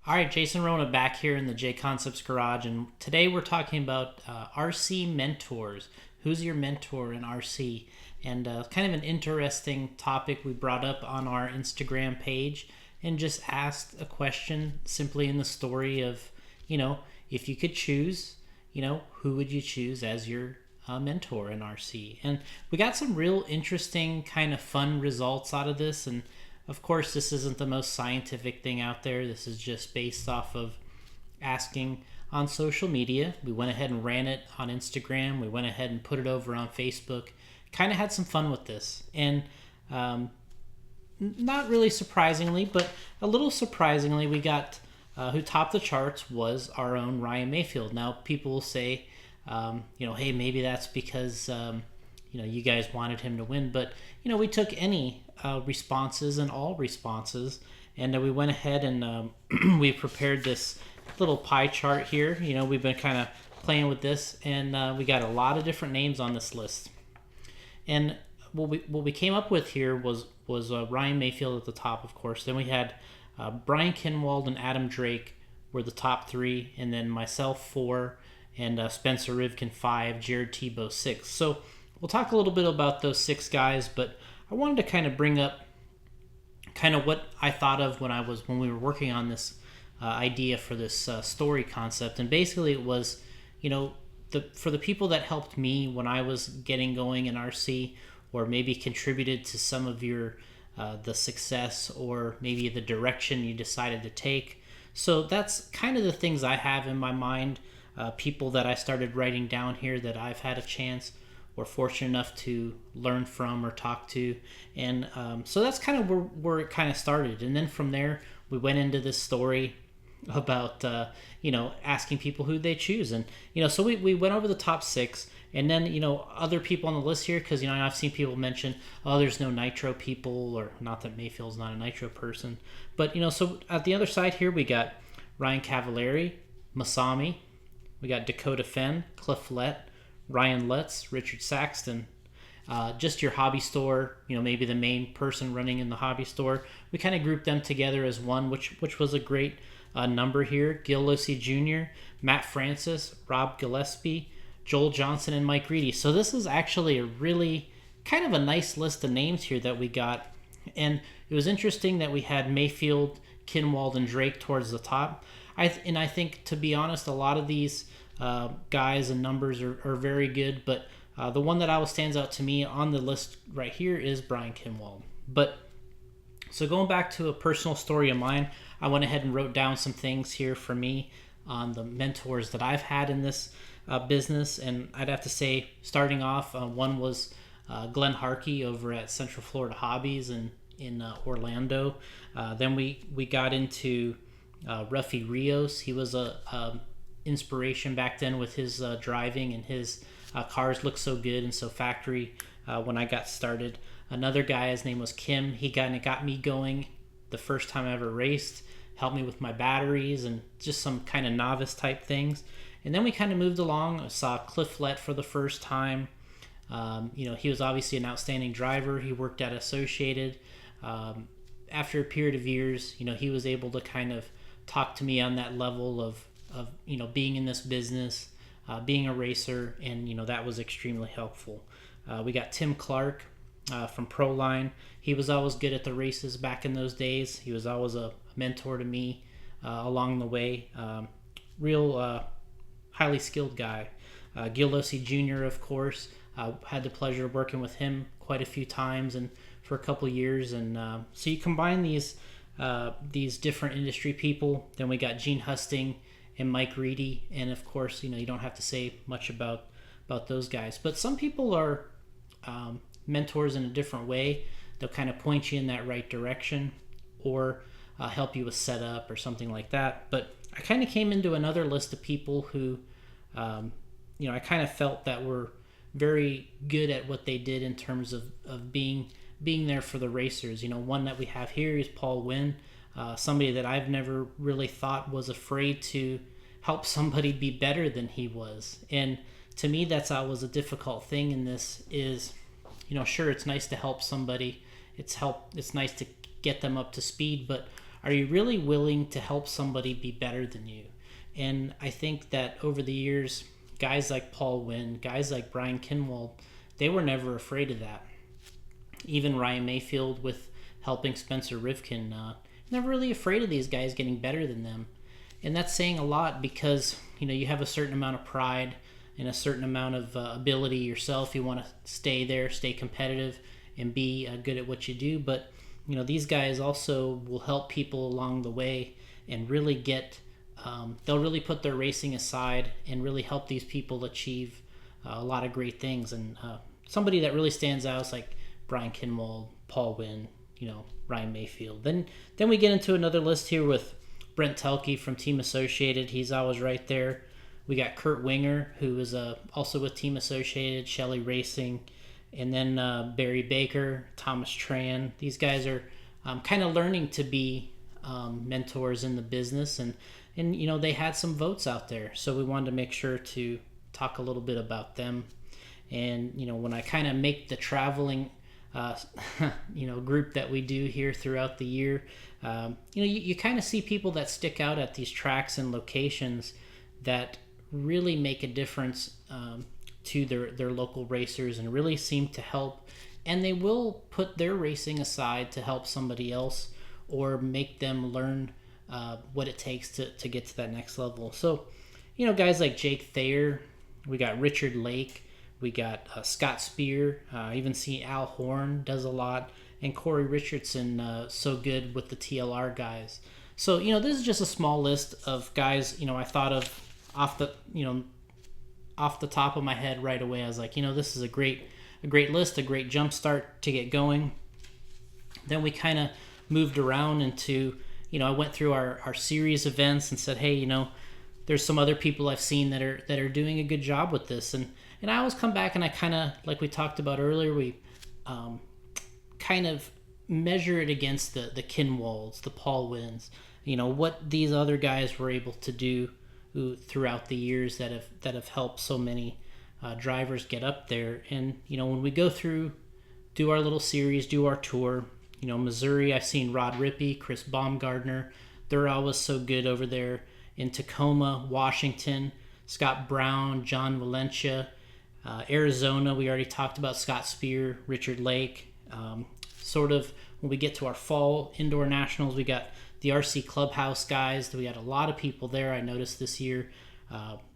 All right, Jason Rona back here in the J Concepts Garage, and today we're talking about RC mentors. Who's your mentor in RC? And kind of an interesting topic we brought up on our Instagram page and just asked a question simply in the story of, if you could choose, who would you choose as your mentor in RC? And we got some real interesting, kind of fun results out of this. And of course, this isn't the most scientific thing out there. This is just based off of asking on social media. We went ahead and ran it on Instagram. We went ahead and put it over on Facebook. Kind of had some fun with this. And not really surprisingly, but a little surprisingly, we got who topped the charts was our own Ryan Mayfield. Now, people will say, hey, maybe that's because, you guys wanted him to win. But, we took any responses and all responses, and we went ahead and we prepared this little pie chart here. We've been kind of playing with this, and we got a lot of different names on this list. And what we came up with here was Ryan Mayfield at the top, of course. Then we had Brian Kinwald and Adam Drake were the top three, and then myself 4, and Spencer Rivkin 5, Jared Tebow 6. So we'll talk a little bit about those 6 guys, but I wanted to kind of bring up kind of what I thought of when we were working on this idea for this story concept. And basically it was, for the people that helped me when I was getting going in RC, or maybe contributed to some of your the success or maybe the direction you decided to take. So that's kind of the things I have in my mind, people that I started writing down here that I've had a chance or fortunate enough to learn from or talk to. And so that's kind of where it kind of started. And then from there, we went into this story about, asking people who they choose. And, so we went over the top 6. And then, other people on the list here, because, I've seen people mention, oh, there's no Nitro people, or not that Mayfield's not a Nitro person. But, so at the other side here, we got Ryan Cavallari, Masami. We got Dakota Fenn, Cliff Lett, Ryan Lutz, Richard Saxton. Just your hobby store, maybe the main person running in the hobby store. We kind of grouped them together as one, which was a great number here. Gil Losi Jr., Matt Francis, Rob Gillespie, Joel Johnson, and Mike Reedy. So this is actually a really kind of a nice list of names here that we got. And it was interesting that we had Mayfield, Kinwald, and Drake towards the top. I think, to be honest, a lot of these guys and numbers are very good, but the one that always stands out to me on the list right here is Brian Kinwald. But so going back to a personal story of mine, I went ahead and wrote down some things here for me on the mentors that I've had in this business. And I'd have to say, starting off, one was Glen Harkey over at Central Florida Hobbies in Orlando. Then we got into Ruffy Rios. He was a inspiration back then with his driving, and his cars looked so good and so factory when I got started. Another guy, his name was Kim. He got me going the first time I ever raced, helped me with my batteries and just some kind of novice type things. And then we kind of moved along. I saw Cliff Lett for the first time. He was obviously an outstanding driver. He worked at Associated. After a period of years, he was able to kind of talk to me on that level of being in this business, being a racer, and that was extremely helpful. We got Tim Clark from Proline. He was always good at the races back in those days. He was always a mentor to me along the way. Real highly skilled guy. Gil Losi Jr., of course, had the pleasure of working with him quite a few times and for a couple of years. And so you combine these different industry people. Then we got Gene Husting and Mike Reedy, and of course, you don't have to say much about those guys. But some people are mentors in a different way. They'll kind of point you in that right direction, or help you with setup or something like that. But I kind of came into another list of people who, I kind of felt that were very good at what they did in terms of being there for the racers. One that we have here is Paul Wynn, somebody that I've never really thought was afraid to help somebody be better than he was. And to me, that's always a difficult thing in this is, sure, it's nice to help somebody. It's nice to get them up to speed, but are you really willing to help somebody be better than you? And I think that over the years, guys like Paul Wynn, guys like Brian Kinwald, they were never afraid of that. Even Ryan Mayfield with helping Spencer Rivkin, never really afraid of these guys getting better than them. And that's saying a lot because, you have a certain amount of pride and a certain amount of ability yourself. You want to stay there, stay competitive, and be good at what you do. But, these guys also will help people along the way and really they'll really put their racing aside and really help these people achieve a lot of great things. And somebody that really stands out is like Brian Kinwald, Paul Wynn, Ryan Mayfield. Then we get into another list here with Brent Toki from Team Associated. He's always right there. We got Kurt Winger, who is also with Team Associated, Shelley Racing, and then Barry Baker, Thomas Tran. These guys are kind of learning to be mentors in the business, and they had some votes out there, so we wanted to make sure to talk a little bit about them. And when I kind of make the traveling group that we do here throughout the year, you kind of see people that stick out at these tracks and locations that really make a difference to their local racers and really seem to help, and they will put their racing aside to help somebody else or make them learn what it takes to get to that next level. So guys like Jake Thayer, we got Richard Lake, we got Scott Spear, I even see Al Horn does a lot, and Corey Richardson, so good with the TLR guys. So this is just a small list of guys I thought of off the top of my head right away. I was like, this is a great list, a great jump start to get going. Then we kind of moved around into, I went through our series events and said, hey, there's some other people I've seen that are doing a good job with this, and I always come back and I kind of, like we talked about earlier, we kind of measure it against the Kinwalds, the Paul Wynns, what these other guys were able to do throughout the years that have helped so many drivers get up there. And when we go through, do our little series, do our tour, Missouri, I've seen Rod Rippey, Chris Baumgardner, they're always so good over there. In Tacoma, Washington, Scott Brown, John Valencia, Arizona, we already talked about Scott Spear, Richard Lake. Sort of when we get to our fall indoor nationals, we got the RC Clubhouse guys. We got a lot of people there, I noticed this year,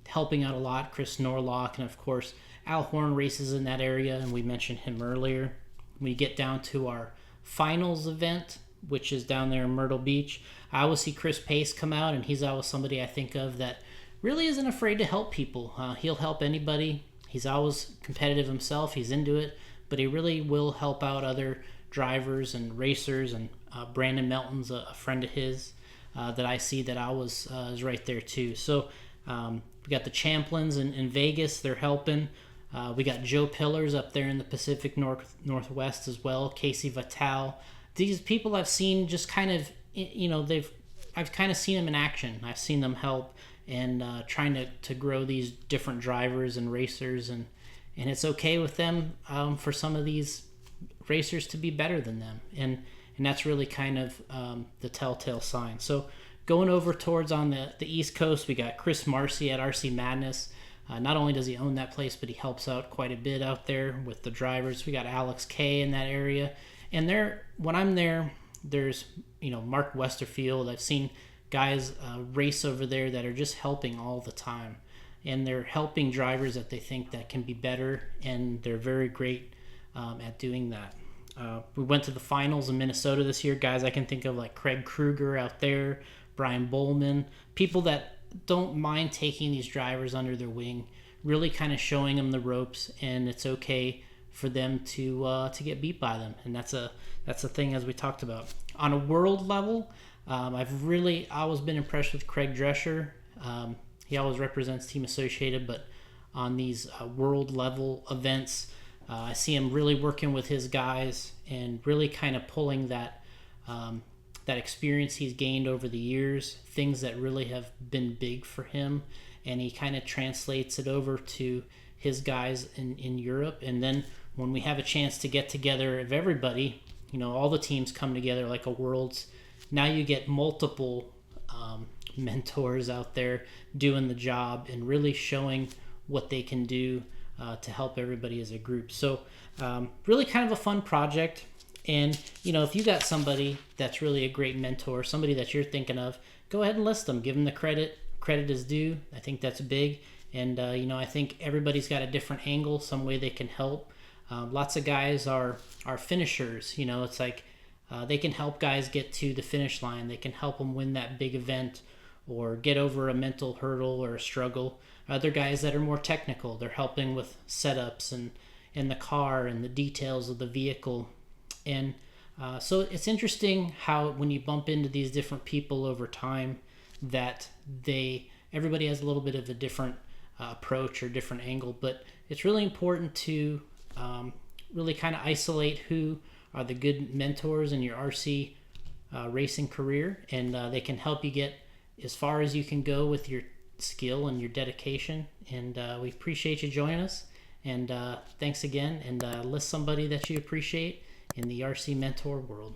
helping out a lot. Chris Norlock, and of course Al Horn races in that area, and we mentioned him earlier. When we get down to our finals event, which is down there in Myrtle Beach, I always see Chris Pace come out, and he's always somebody I think of that really isn't afraid to help people. He'll help anybody. He's always competitive himself. He's into it, but he really will help out other drivers and racers. And Brandon Melton's a friend of his that I see that always is right there too. So we got the Champlins in Vegas. They're helping. We got Joe Pillars up there in the Pacific Northwest as well. Casey Vittal. These people I've seen just kind of, I've kind of seen them in action. I've seen them help and trying to grow these different drivers and racers, and it's okay with them for some of these racers to be better than them, and that's really kind of the telltale sign. So going over towards on the East Coast, we got Chris Marcy at RC Madness. Not only does he own that place, but he helps out quite a bit out there with the drivers. We got Alex Kay in that area, and when I'm there, there's Mark Westerfield. I've seen guys race over there that are just helping all the time, and they're helping drivers that they think that can be better, and they're very great at doing that. We went to the finals in Minnesota this year. Guys I can think of like Craig Kruger out there, Brian Bowman, people that don't mind taking these drivers under their wing, really kind of showing them the ropes, and it's okay for them to get beat by them. And that's a thing, as we talked about. On a world level, I've really always been impressed with Craig Drescher. He always represents Team Associated, but on these world level events, I see him really working with his guys and really kind of pulling that experience he's gained over the years, things that really have been big for him, and he kind of translates it over to his guys in Europe. And then when we have a chance to get together of everybody, all the teams come together like a Worlds now you get multiple mentors out there doing the job and really showing what they can do to help everybody as a group. So really kind of a fun project. And if you got somebody that's really a great mentor, somebody that you're thinking of, go ahead and list them, give them the credit is due. I think that's big. And I think everybody's got a different angle, some way they can help. Lots of guys are finishers. It's like they can help guys get to the finish line. They can help them win that big event or get over a mental hurdle or a struggle. Other guys that are more technical, they're helping with setups and the car and the details of the vehicle. And so it's interesting how when you bump into these different people over time, that everybody has a little bit of a different approach or different angle. But it's really important to really kind of isolate who are the good mentors in your RC racing career, and they can help you get as far as you can go with your skill and your dedication. And we appreciate you joining us. And thanks again. And list somebody that you appreciate in the RC mentor world.